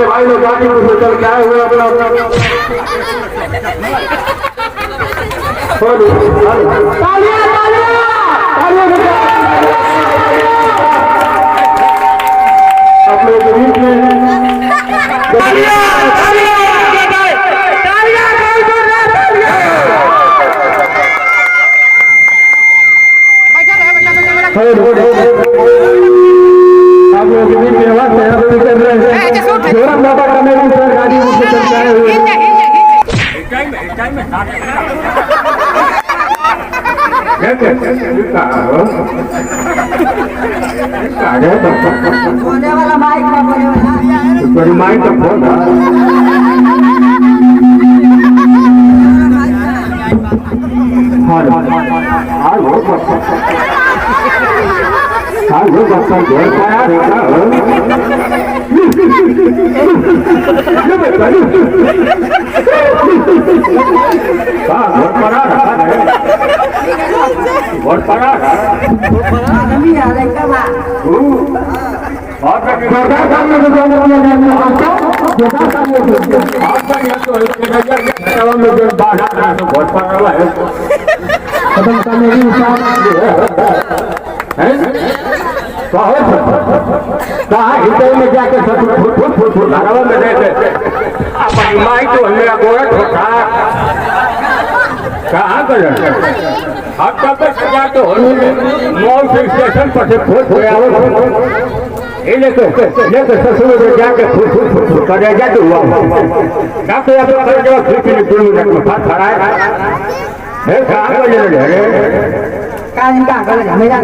हमारे भाई लोग गाजीपुर से चल के आए हुए अपना अपने बीच में बोलने वाला माइक में बोलने वाला बड़ी माइक का फोन हाँ वो बच्चा घेर पाया बहुत पड़ा आदमी आ रहा है खत्म करने की कहा हृदय में जाके अपनी माई तो मेरा गोरख होता कहाँ कर अब तक सजा तो मॉल से स्टेशन पर से फूट हुआ लेके ससुर में जाके फूट कर जाते हुआ डॉक्टर आप कर जब खिड़की में 2 मिनट में फाट खड़ा है कहाँ कर कहाँ कर मेरा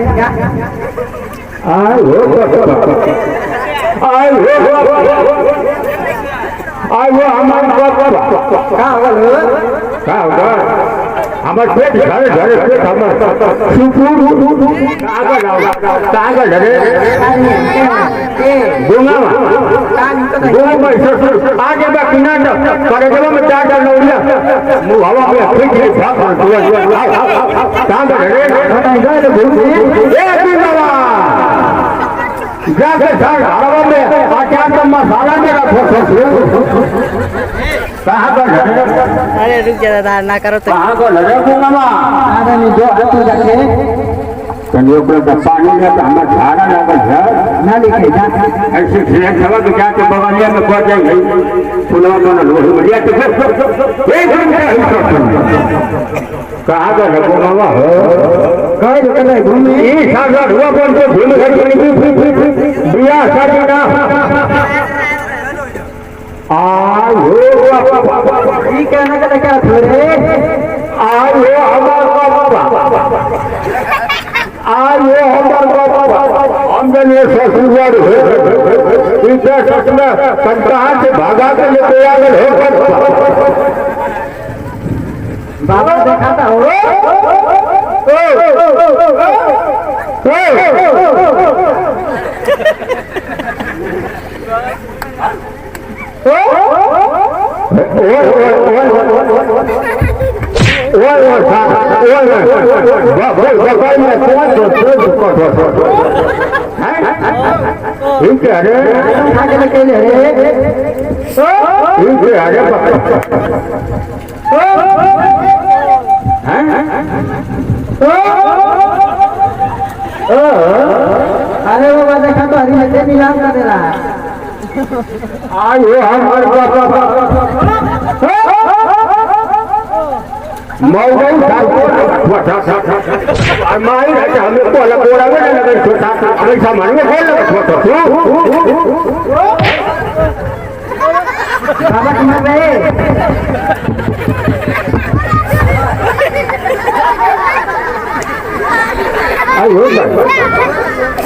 हमारे पेट झरे झरे पेट आगे में 4 नौलिया हवा में मसाला मेरा कहाँ पर अरे रुक जा दादा ना करो तो कहाँ को लगे आदमी जो हाथ जाके संयोग में पानी में तो हमारे झाड़ा लगा ना लिखे जा ऐसे खिलक खबर तो क्या के बगानिया में पहुंच जाएंगे पुलवा में लोही बढ़िया तो एक कहाँ का लगो मामा हो कहीं तो नहीं घूमी ये सारा हुआ कौन तो घूम बिया शादी ना ये कहने का क्या थोड़े भागा के लेते आ गए बाबा दिखाता हो अरे बाबा देखा तो हरी हटे नीलाम कर दे रहा आयो हमारे मौजूद माई है हमें को अलग बोला में लगे छोटा ऐसा मन में बोल लगा छोटा बाबा तुम गए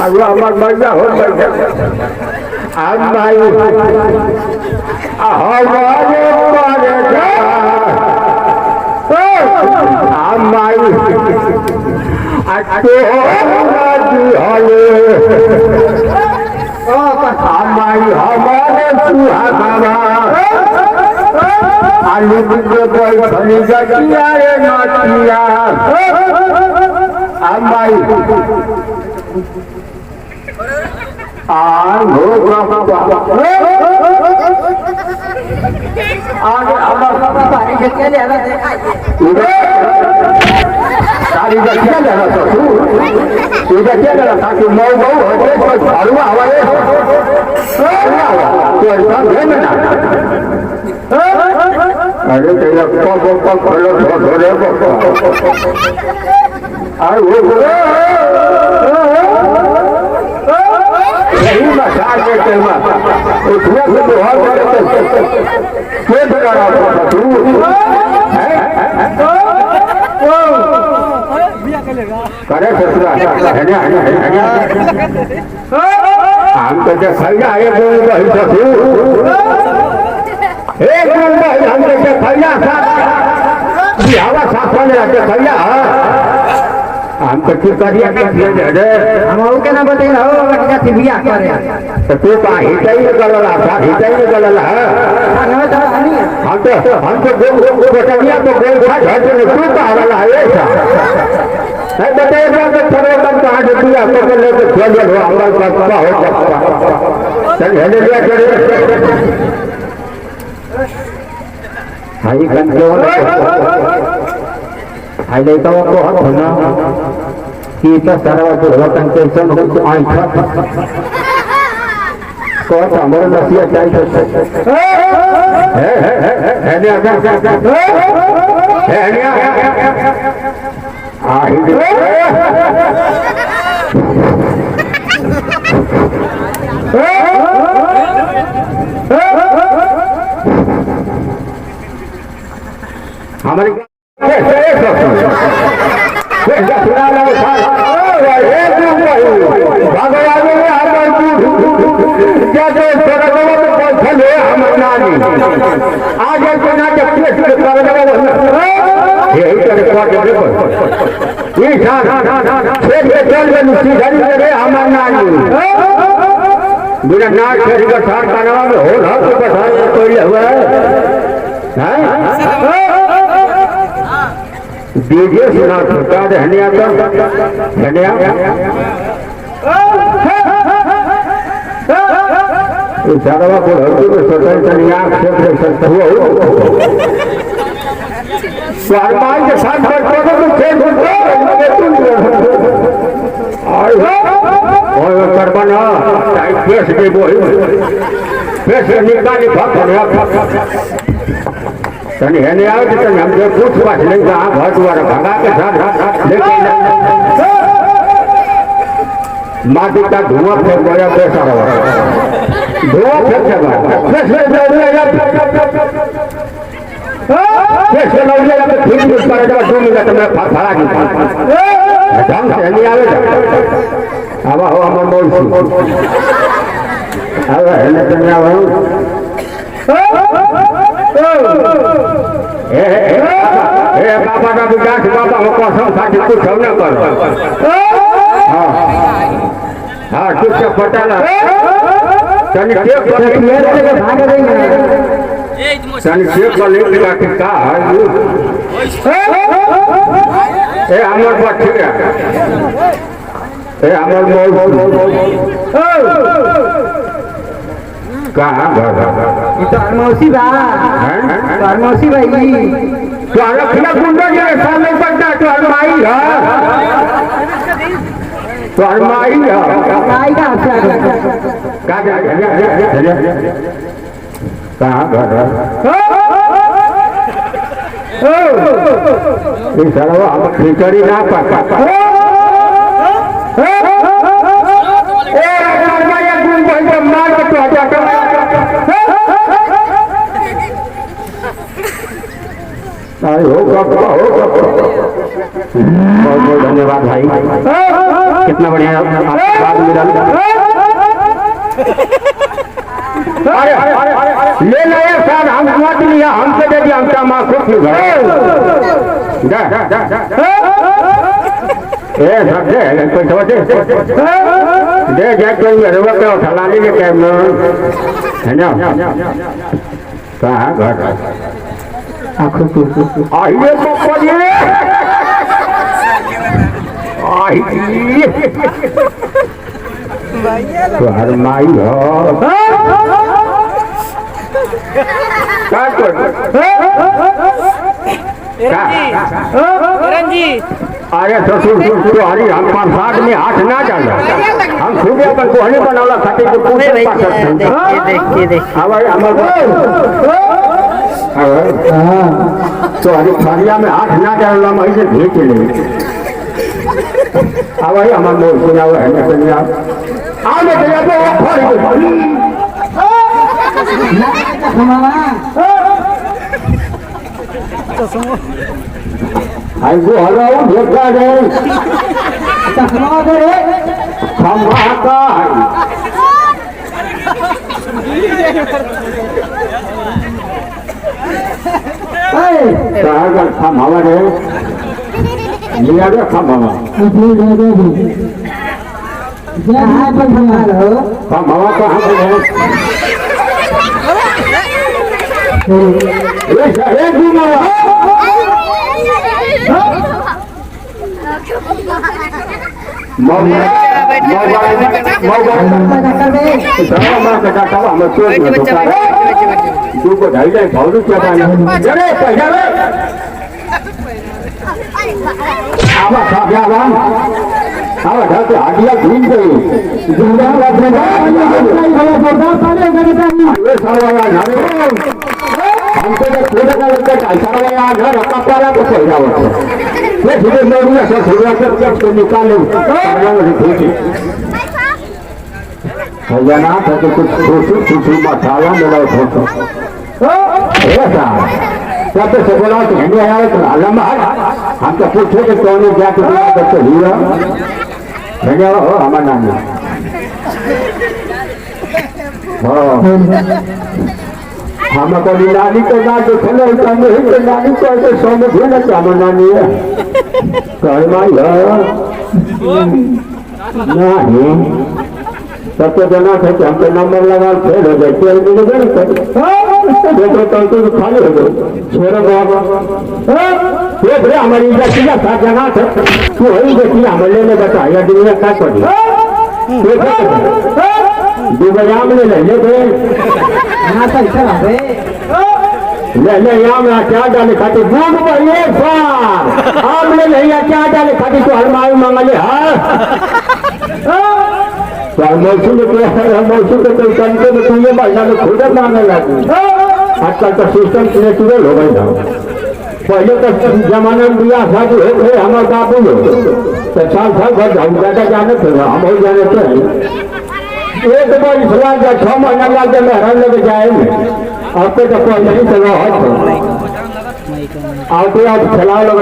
आयो हमार मजा हो गया आज माई हमारे माई माई हमारे सुहागा आलू भली गटिया रे नाटिया माई आ आगे हमारा पानी से क्या लेना देखा तारी क्या लेना तो तू इधर क्या लेना था कि मऊ मऊ होते तो झाड़ू हवाए तो ऐसा है ना अरे तेरा को खोलो थोड़े और वो यही मसाज देते हैं उसमें से बहुत क्यों बना रहा तू करे ससुरा हम तो खैया एक हम तो खैया हवा साफ होने खैया हम तो क्यों करिया हम के ना बताइए हो क्या बिया करे तो तू का हिटाई गलला था हिटाई गलला हम तो गोटनिया तो गोल खा झट ने तू का गलला है ऐसा है बताइए कि थोड़े कम कहां से दिया तो लेके चल लो अमल का हो सकता चल हेले लिया करे हाई कंट्रोल हाई लेता को हट होना कि तो सारा तो रतन टेंशन हो आई था को हमारा नसिया चाहिए है ने हमारे बिना नाच का सार करवा में हो ना तो बता कोई हुआ है दीजिए सुना छोटा रहनिया तो धनिया सारा को स्वतंत्र नियाम क्षेत्र सकता हुआ स्वारमान के साथ तो खेल और करबना पेश के बोल पेश निकाली तनी हेने आओ तो तनी हमसे पूछ पाछ नहीं कहा घर द्वारा भगा के साथ लेकिन माटी का धुआं फेंक गया पैसा धुआं फेंक जगह 2 मिनट में फड़ा दी ढंग से नहीं आवे अब हो हम बोल अब हेने तनी आओ बाबा का विकास बाबा को कसम खाती कुछ हम न कर हाँ ठीक से पटाला तनी केक भाग तनी केक का लेके काटी का ए हमर पर ठीक है ए हमर कहाँ घर मौसी मौसी भाई तो खिला गुंडा के सामने पड़ता तो अरमाई है तो अरमाई है माई का कहाँ घर इस सारा हम खिचड़ी ना पाता बहुत बहुत धन्यवाद भाई कितना बढ़िया आशीर्वाद मिला ले लाया साहब हम मत लिया हमसे दे दिया हमका माँ खुश सब दे दे जाए कोई मेरे को उठा लीजिए कैब में है ना कहाँ घर आइए तो हर माई हो क्या कर अरे ससुर तो हरी हम 5-7 में हाथ ना डाला हम खुद अपन को हनी बनावला खातिर तो पूछे पास ये देख हमारे तो हरी थालिया में हाथ ना डालना मैं इसे भेज ले अब भाई हमारे मोर सुना हुआ है ना सुनिया आओ ले चला तो फड़ी आई गो हलो देखा रे चश्मा दे रे खम्भा का कहा कर खम्भा रे लिया रे खम्भा जहाँ पर हमारा खम्भा कहाँ पे है ये घूमा हाडिया घूम गई हमको तो थोड़ा सा लगता है सारा यार घर रखा पारा तो सही जाओ मैं धीरे धीरे ऐसा थोड़ा सा तो निकालूं ठीक है भैया ना तो कुछ मसाला मिला फोटो ऐसा क्या तो से बोला कि हिंदी आया तो आलम हम तो पूछे कि कौन क्या तो हीरा हिंदी हो हमारा नाम हम अपनी नानी को ना देखले तो नानी को ऐसे समझे ना क्या नानी है कहे भाई नहीं सबसे जना थे कि हमको नंबर लगा फेल हो जाए देखो तो खाली हो गए छोड़ो बाबा देख रहे हमारी इज्जत किया था जना थे तू वही देखिए हमारे लिए बता या दुनिया क्या करी दुबयाम ले ले ले आम क्या डाले खाते दूध पर एक बार आम ले नहीं क्या डाले खाते तो हलमाई मांगले मौसम मौसम के कोई कंटे में तुझे महीना में खुद मांगने लगी आजकल तो सिस्टम नेचुरल हो गई था पहले तो जमाना में बिया शादी होते हमारे बाबू लोग तो साल भर हम ज्यादा जाने थे हम हो जाने थे एक बार इसला जा 6 महीना लग जाए मेहरान लगे जाएंगे आपको तो कोई नहीं चलो आते आप खिला लोग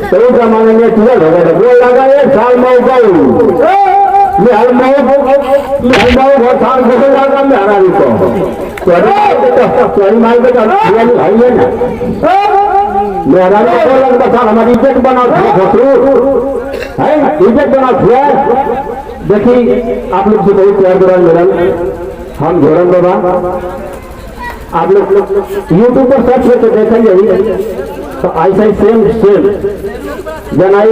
तो जमाने में तुझे वो लगा 1 साल में गऊ बहुत साल से लगा मेहरान को मार के भाई है ना मेहरान को लग बता हमारी इज्जत बना है इज्जत बना हुआ देखिए आप लोग से बहुत प्यार दुरान मेरा हम झोरन बाबा आप लोग यूट्यूब पर सर्च करके देखेंगे तो ऐसा ही सेम जनाई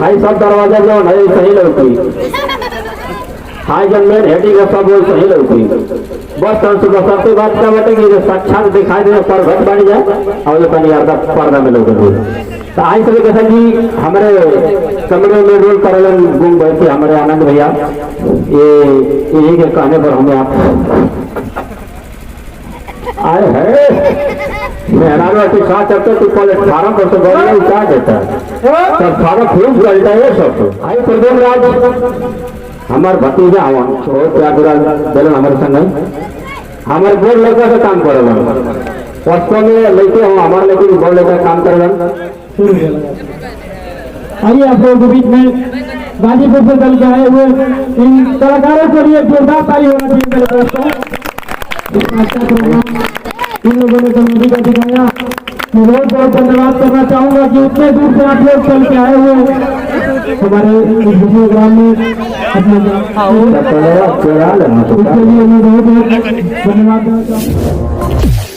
हाई सब दरवाजा जो है सही लगती हाई जन मेन हेडिंग है सब सही लगती बस सबसे बात क्या बात है कि साक्षात दिखाई दे पर घट बन जाए और पर्दा में लोग तो आई सभी कैसा जी हमारे कमरे में रोल करलन गुम बैठे हमारे आनंद भैया ये यही के कहने पर हमें आप आए है मेहरान के साथ चलते तो प्लेटफार्म पर से गवर्नमेंट उतार देता है प्लेटफार्म खूब गलता है सब आई प्रदेश राज हमारे भतीजा हवा बहुत प्यार दिलन हमारे संग हमारे बोर्ड लड़का का काम करलन वास्तव में लेके हम हमारे लेकिन बोर्ड लड़का काम करलन आइए आप लोगों के बीच में गाजीपुर से दल के आए हुए इन कलाकारों के लिए जोरदार ताली होना चाहिए मेरे दोस्तों अच्छा प्रोग्राम इन लोगों ने कमेटी का दिखाया मैं बहुत बहुत धन्यवाद करना चाहूंगा कि इतने दूर से आप लोग चल के आए हुए हमारे इस प्रोग्राम में अपना उसके लिए मैं बहुत बहुत धन्यवाद देना चाहूँगा।